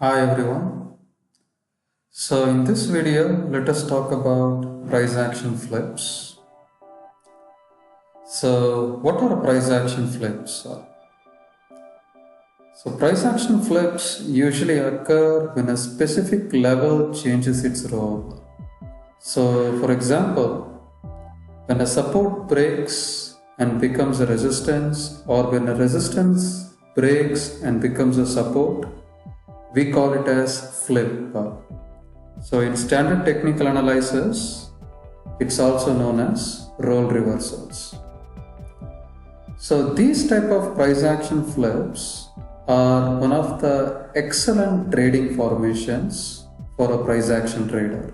Hi everyone. So in this video, let us talk about price action flips. So what are price action flips? So price action flips usually occur when a specific level changes its role. So for example, when a support breaks and becomes a resistance, or when a resistance breaks and becomes a support, we call it as flip. So in standard technical analysis, it's also known as role reversals. So these type of price action flips are one of the excellent trading formations for a price action trader.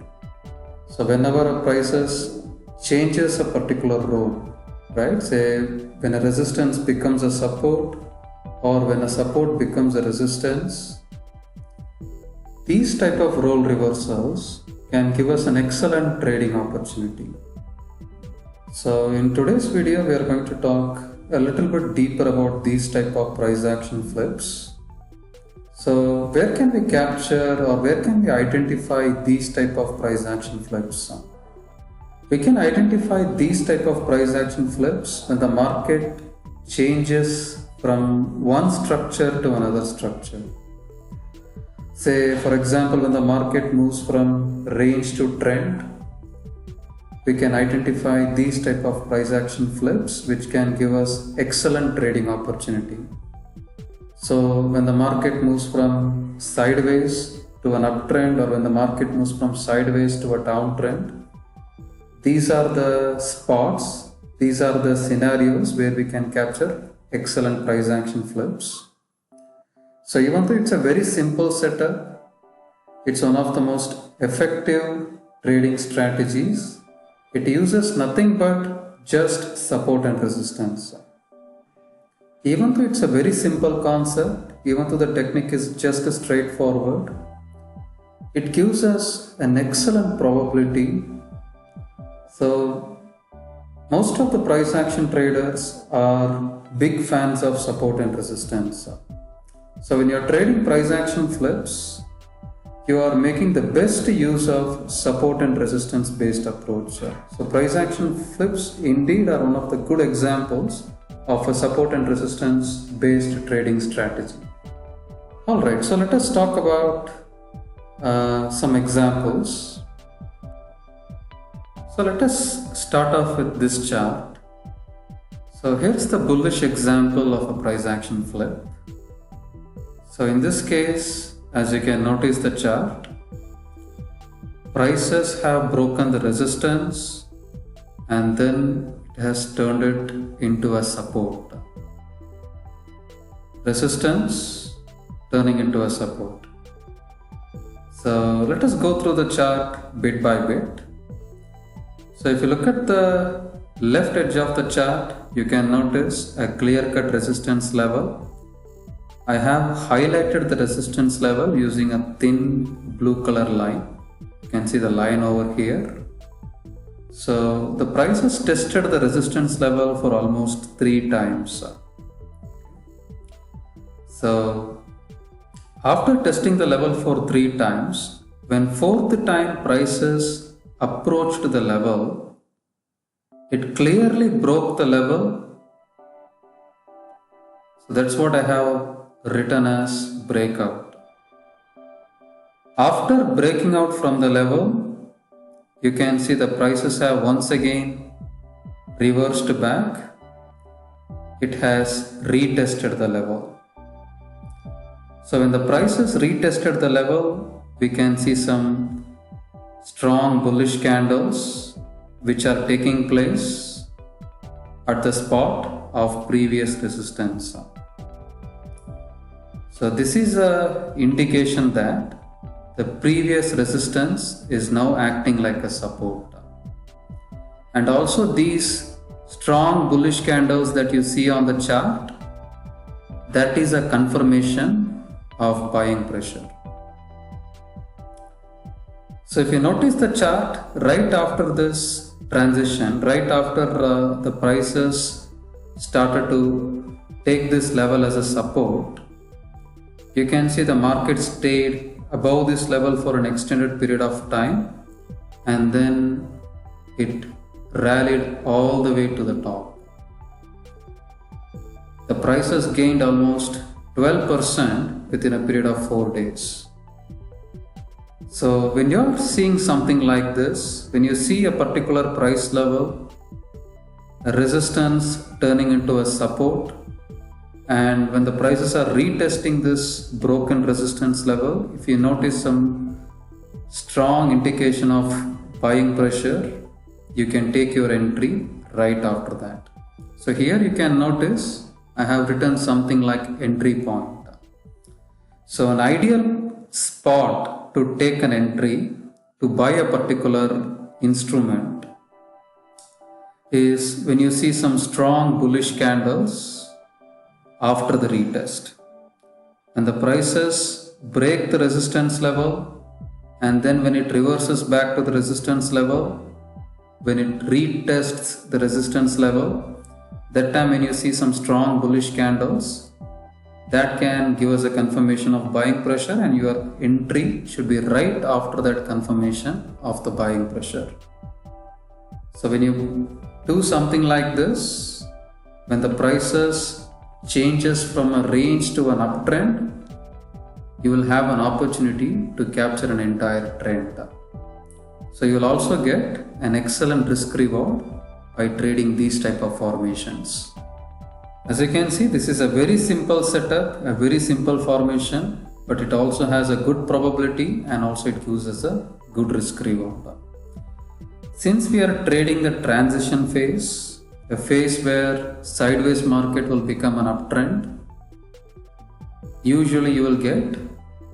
So whenever a prices changes a particular role, right? Say when a resistance becomes a support or when a support becomes a resistance, these type of role reversals can give us an excellent trading opportunity. So in today's video, we are going to talk a little bit deeper about these type of price action flips. So where can we capture or where can we identify these type of price action flips? We can identify these type of price action flips when the market changes from one structure to another structure. Say for example, when the market moves from range to trend, we can identify these type of price action flips which can give us excellent trading opportunity. So when the market moves from sideways to an uptrend, or when the market moves from sideways to a downtrend, these are the spots, these are the scenarios where we can capture excellent price action flips. So even though it's a very simple setup, it's one of the most effective trading strategies. It uses nothing but just support and resistance. Even though it's a very simple concept, even though the technique is just straightforward, it gives us an excellent probability. So most of the price action traders are big fans of support and resistance. So when you're trading price action flips, you are making the best use of support and resistance based approach. So price action flips indeed are one of the good examples of a support and resistance based trading strategy. Alright, so let us talk about some examples. So let us start off with this chart. So here's the bullish example of a price action flip. So in this case, as you can notice the chart, prices have broken the resistance and then it has turned it into a support. Resistance turning into a support. So let us go through the chart bit by bit. So if you look at the left edge of the chart, you can notice a clear-cut resistance level. I have highlighted the resistance level using a thin blue color line. You can see the line over here. So the price has tested the resistance level for almost 3 times. So after testing the level for 3 times, when 4th time prices approached the level, it clearly broke the level. So that's what I have written as breakout. After breaking out from the level, you can see the prices have once again reversed back. It has retested the level. So when the prices retested the level, we can see some strong bullish candles which are taking place at the spot of previous resistance. So this is an indication that the previous resistance is now acting like a support. And also these strong bullish candles that you see on the chart, that is a confirmation of buying pressure. So if you notice the chart, right after this transition, right after the prices started to take this level as a support, you can see the market stayed above this level for an extended period of time, and then it rallied all the way to the top. The prices gained almost 12% within a period of 4 days. So when you're seeing something like this, when you see a particular price level, a resistance turning into a support, and when the prices are retesting this broken resistance level, if you notice some strong indication of buying pressure, you can take your entry right after that. So here you can notice I have written something like entry point. So an ideal spot to take an entry to buy a particular instrument is when you see some strong bullish candles after the retest, and the prices break the resistance level, and then when it reverses back to the resistance level, when it retests the resistance level, that time when you see some strong bullish candles, that can give us a confirmation of buying pressure, and your entry should be right after that confirmation of the buying pressure. So when you do something like this, when the prices changes from a range to an uptrend, you will have an opportunity to capture an entire trend. So you will also get an excellent risk reward by trading these type of formations. As you can see, this is a very simple setup, a very simple formation, but it also has a good probability, and also it gives us a good risk reward. Since we are trading the transition phase, a phase where sideways market will become an uptrend, usually you will get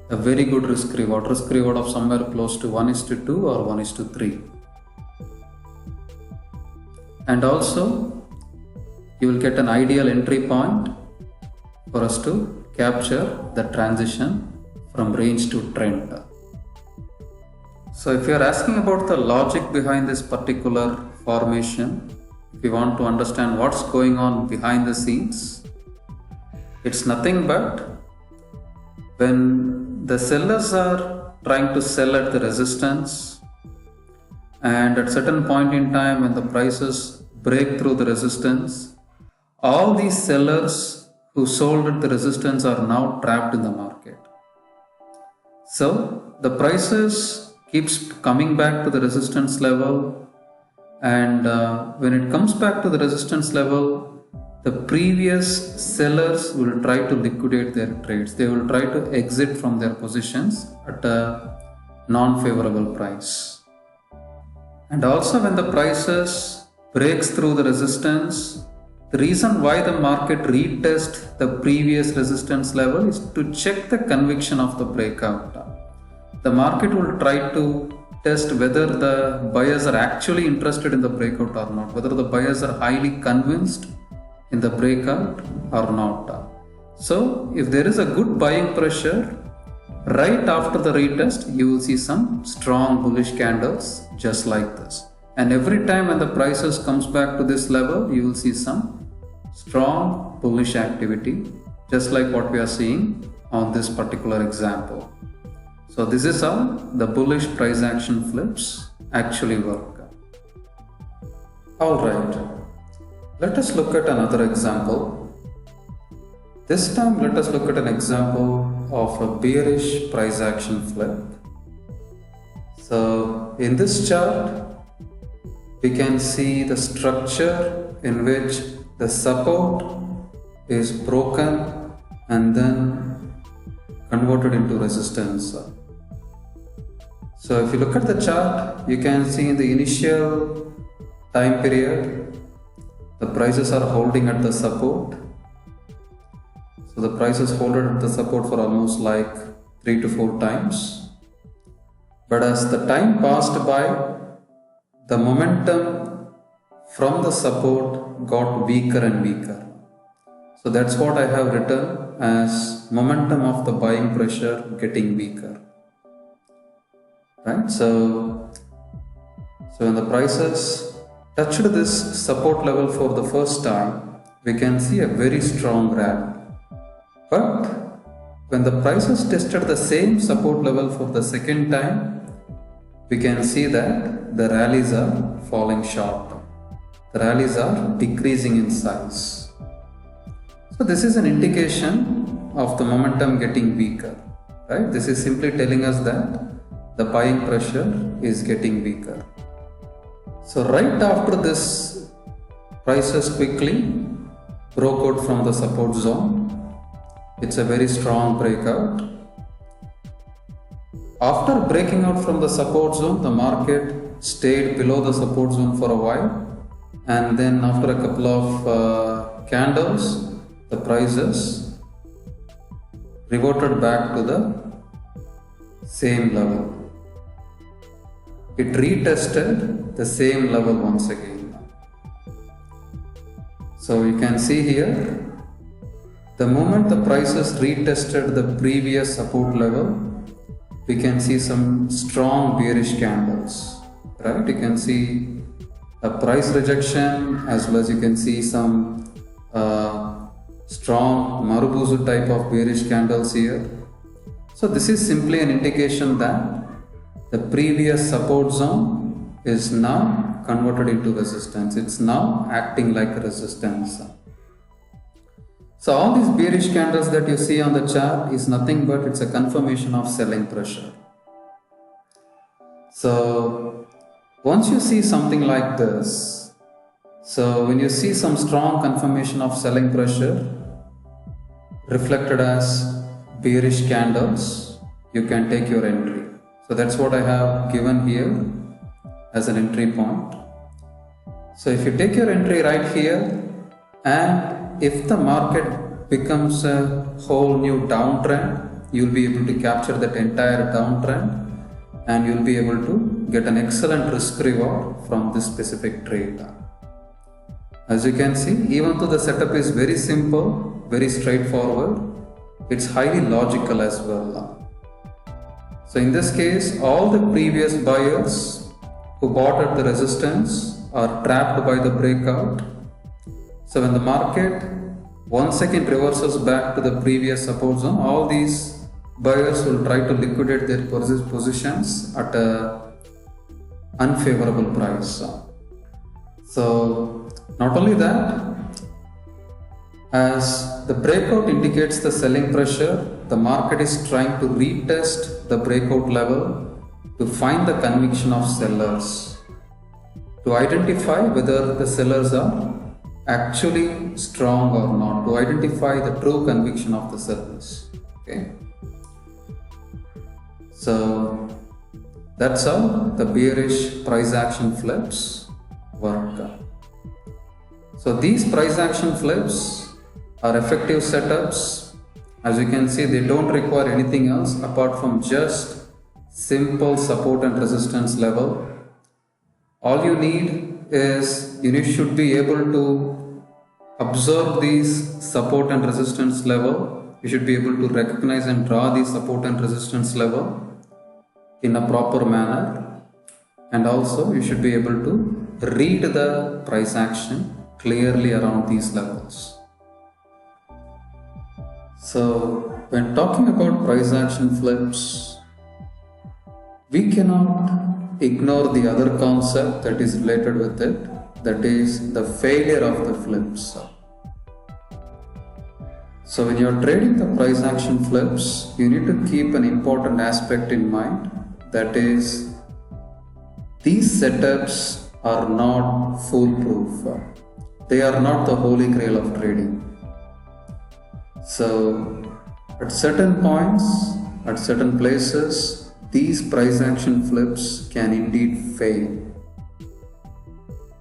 a very good risk reward of somewhere close to 1:2 or 1:3. And also you will get an ideal entry point for us to capture the transition from range to trend. So if you are asking about the logic behind this particular formation, if you want to understand what's going on behind the scenes, it's nothing but when the sellers are trying to sell at the resistance, and at certain point in time when the prices break through the resistance, all these sellers who sold at the resistance are now trapped in the market. So the prices keeps coming back to the resistance level, and when it comes back to the resistance level, the previous sellers will try to liquidate their trades. They will try to exit from their positions at a non-favorable price. And also when the prices breaks through the resistance, the reason why the market retests the previous resistance level is to check the conviction of the breakout. The market will try to test whether the buyers are actually interested in the breakout or not, whether the buyers are highly convinced in the breakout or not. So if there is a good buying pressure, right after the retest, you will see some strong bullish candles just like this. And every time when the prices comes back to this level, you will see some strong bullish activity, just like what we are seeing on this particular example. So this is how the bullish price action flips actually work. Alright, let us look at another example. This time let us look at an example of a bearish price action flip. So in this chart, we can see the structure in which the support is broken and then converted into resistance. So if you look at the chart, you can see in the initial time period, the prices are holding at the support. So the prices hold at the support for almost like 3 to 4 times. But as the time passed by, the momentum from the support got weaker and weaker. So that's what I have written as momentum of the buying pressure getting weaker. Right? So when the prices touched this support level for the first time, we can see a very strong rally. But when the prices tested the same support level for the second time, we can see that the rallies are falling short. The rallies are decreasing in size. So this is an indication of the momentum getting weaker, right? This is simply telling us that the buying pressure is getting weaker. So right after this, prices quickly broke out from the support zone. It's a very strong breakout. After breaking out from the support zone, the market stayed below the support zone for a while, and then after a couple of candles, the prices reverted back to the same level. It retested the same level once again. So you can see here, the moment the prices retested the previous support level, we can see some strong bearish candles, right? You can see a price rejection, as well as you can see some strong Marubozu type of bearish candles here. So this is simply an indication that the previous support zone is now converted into resistance. It's now acting like a resistance. So all these bearish candles that you see on the chart is nothing but it's a confirmation of selling pressure. So once you see something like this, so when you see some strong confirmation of selling pressure reflected as bearish candles, you can take your entry. So that's what I have given here as an entry point. So if you take your entry right here, and if the market becomes a whole new downtrend, you'll be able to capture that entire downtrend, and you'll be able to get an excellent risk reward from this specific trade. As you can see, even though the setup is very simple, very straightforward, it's highly logical as well. So in this case, all the previous buyers who bought at the resistance are trapped by the breakout. So when the market once again reverses back to the previous support zone, all these buyers will try to liquidate their positions at a unfavorable price. So not only that, as the breakout indicates the selling pressure, the market is trying to retest the breakout level to find the conviction of sellers, to identify whether the sellers are actually strong or not, to identify the true conviction of the sellers. Okay. So that's how the bearish price action flips work. So these price action flips are effective setups. As you can see, they don't require anything else apart from just simple support and resistance level. All you need is you should be able to observe these support and resistance level. You should be able to recognize and draw the support and resistance level in a proper manner, and also you should be able to read the price action clearly around these levels. So when talking about price action flips, we cannot ignore the other concept that is related with it, that is the failure of the flips. So when you are trading the price action flips, you need to keep an important aspect in mind, that is, these setups are not foolproof. They are not the holy grail of trading. So at certain points, at certain places, these price action flips can indeed fail.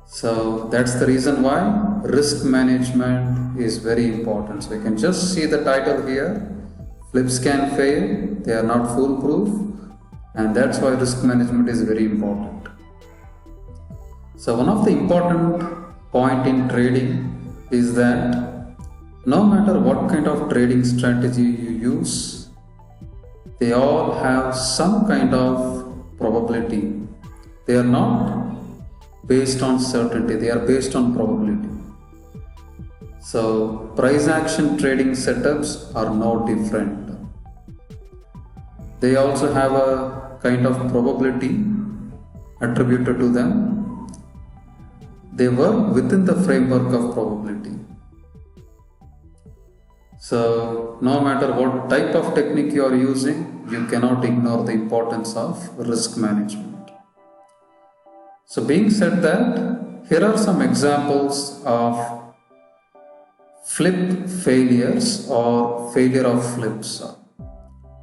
So that's the reason why risk management is very important. So you can just see the title here, flips can fail, they are not foolproof, and that's why risk management is very important. So one of the important point in trading is that no matter what kind of trading strategy you use, they all have some kind of probability. They are not based on certainty, they are based on probability. So price action trading setups are no different. They also have a kind of probability attributed to them. They work within the framework of probability. So no matter what type of technique you are using, you cannot ignore the importance of risk management. So being said that, here are some examples of flip failures or failure of flips.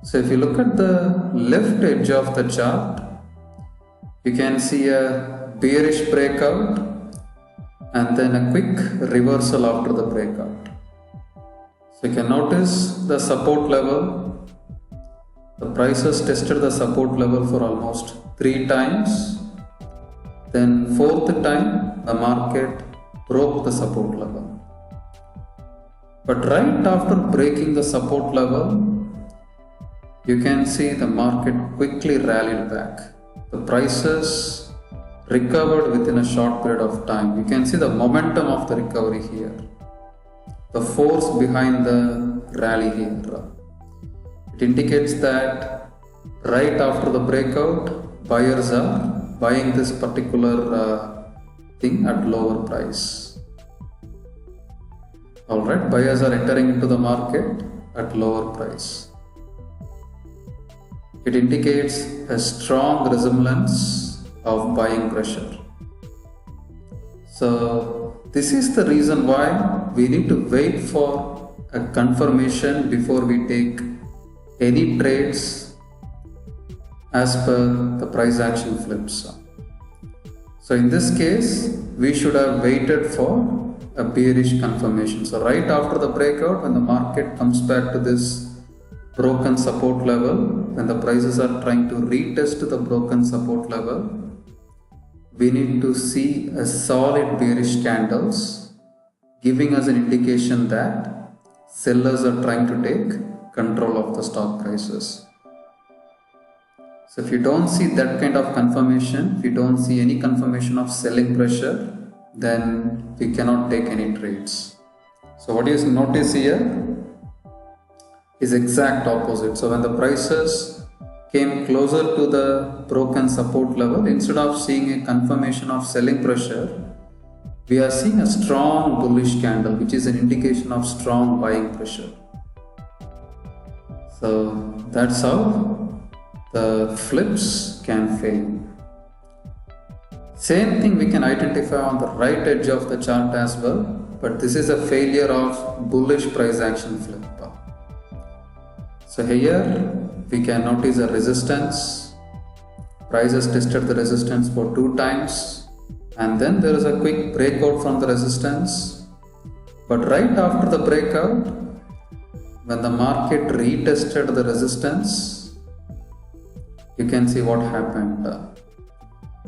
So if you look at the left edge of the chart, you can see a bearish breakout and then a quick reversal after the breakout. So you can notice the support level. The prices tested the support level for almost 3 times. Then 4th time the market broke the support level. But right after breaking the support level, you can see the market quickly rallied back. The prices recovered within a short period of time. You can see the momentum of the recovery here, the force behind the rally here. It indicates that right after the breakout, buyers are buying this particular thing at lower price. Alright, buyers are entering into the market at lower price. It indicates a strong resemblance of buying pressure. So this is the reason why we need to wait for a confirmation before we take any trades as per the price action flips. So in this case, we should have waited for a bearish confirmation. So right after the breakout, when the market comes back to this broken support level, when the prices are trying to retest the broken support level, we need to see a solid bearish candles giving us an indication that sellers are trying to take control of the stock prices. So if you don't see that kind of confirmation, if you don't see any confirmation of selling pressure, then we cannot take any trades. So what you notice here is exact opposite. So when the prices came closer to the broken support level, instead of seeing a confirmation of selling pressure, we are seeing a strong bullish candle, which is an indication of strong buying pressure. So that's how the flips can fail. Same thing we can identify on the right edge of the chart as well, but this is a failure of bullish price action flip. So here we can notice a resistance. Prices tested the resistance for 2 times and then there is a quick breakout from the resistance. But right after the breakout, when the market retested the resistance, you can see what happened.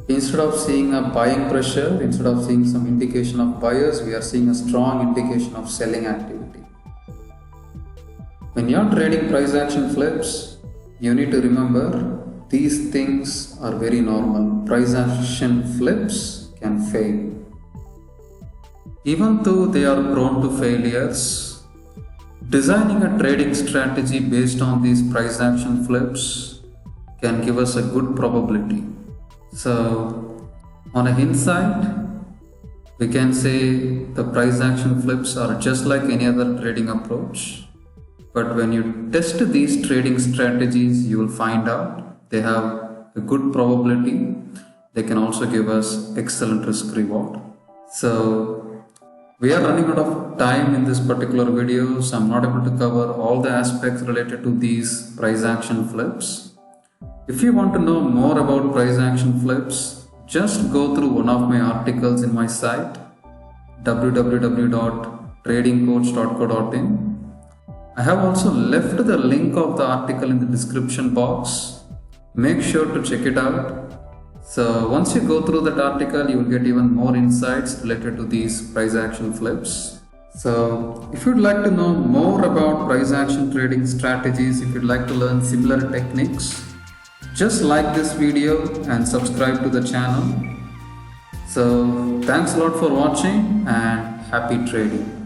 Instead of seeing a buying pressure, instead of seeing some indication of buyers, we are seeing a strong indication of selling activity. When you are trading price action flips, you need to remember these things are very normal. Price action flips can fail. Even though they are prone to failures, designing a trading strategy based on these price action flips can give us a good probability. So on a hindsight, we can say the price action flips are just like any other trading approach. But when you test these trading strategies, you will find out they have a good probability. They can also give us excellent risk reward. So we are running out of time in this particular video, so I'm not able to cover all the aspects related to these price action flips. If you want to know more about price action flips, just go through one of my articles in my site www.tradingcoach.co.in. I have also left the link of the article in the description box. Make sure to check it out. So once you go through that article, you will get even more insights related to these price action flips. So if you'd like to know more about price action trading strategies, if you'd like to learn similar techniques, just like this video and subscribe to the channel. So thanks a lot for watching and happy trading.